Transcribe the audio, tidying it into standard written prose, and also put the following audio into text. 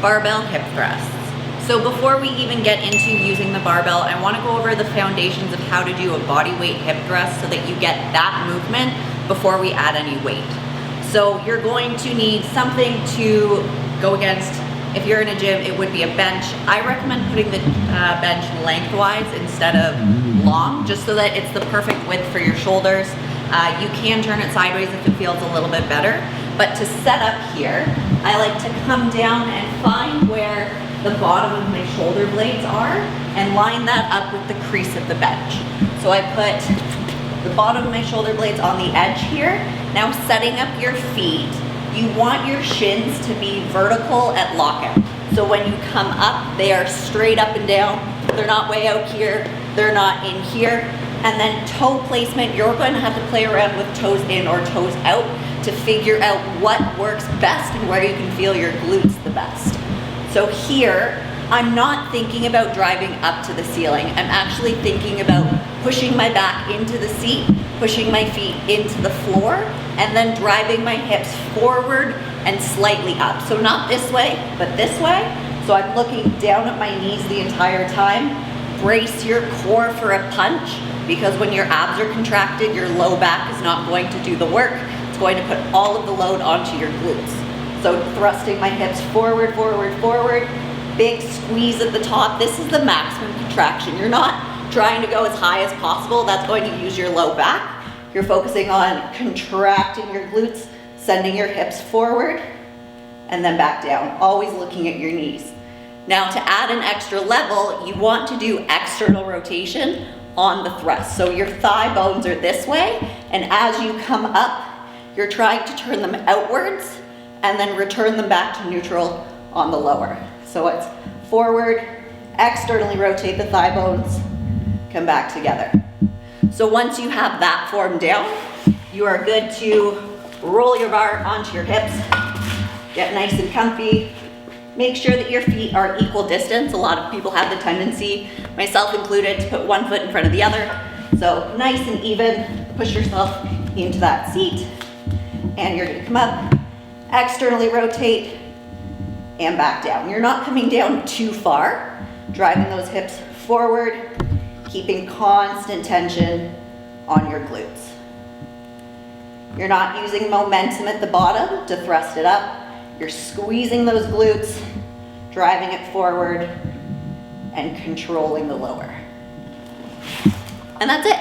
barbell hip thrusts. So before we even get into using the barbell, I want to go over the foundations of how to do a body weight hip thrust so that you get that movement before we add any weight. So you're going to need something to go against. If you're in a gym, it would be a bench. I recommend putting the bench lengthwise instead of long, just so that it's the perfect width for your shoulders. You can turn it sideways if it feels a little bit better. But to set up here, I like to come down and find where the bottom of my shoulder blades are and line that up with the crease of the bench. So I put the bottom of my shoulder blades on the edge here. Now setting up your feet, you want your shins to be vertical at lockout. So when you come up, they are straight up and down. They're not way out here, they're not in here. And then toe placement, you're going to have to play around with toes in or toes out to figure out what works best and where you can feel your glutes the best. So here, I'm not thinking about driving up to the ceiling. I'm actually thinking about pushing my back into the seat, pushing my feet into the floor, and then driving my hips forward and slightly up. So not this way, but this way. So I'm looking down at my knees the entire time. Brace your core for a punch, because when your abs are contracted, your low back is not going to do the work. It's going to put all of the load onto your glutes. So thrusting my hips forward, forward, forward. Big squeeze at the top. This is the maximum contraction. You're not trying to go as high as possible. That's going to use your low back. You're focusing on contracting your glutes, sending your hips forward, and then back down, always looking at your knees. Now to add an extra level, you want to do external rotation on the thrust. So your thigh bones are this way, and as you come up, you're trying to turn them outwards and then return them back to neutral on the lower. So it's forward, externally rotate the thigh bones, come back together. So once you have that form down, you are good to roll your bar onto your hips, get nice and comfy. Make sure that your feet are equal distance. A lot of people have the tendency, myself included, to put one foot in front of the other. So nice and even, push yourself into that seat, and you're gonna come up, externally rotate, and back down. You're not coming down too far, driving those hips forward, keeping constant tension on your glutes. You're not using momentum at the bottom to thrust it up. You're squeezing those glutes, driving it forward, and controlling the lower. And that's it.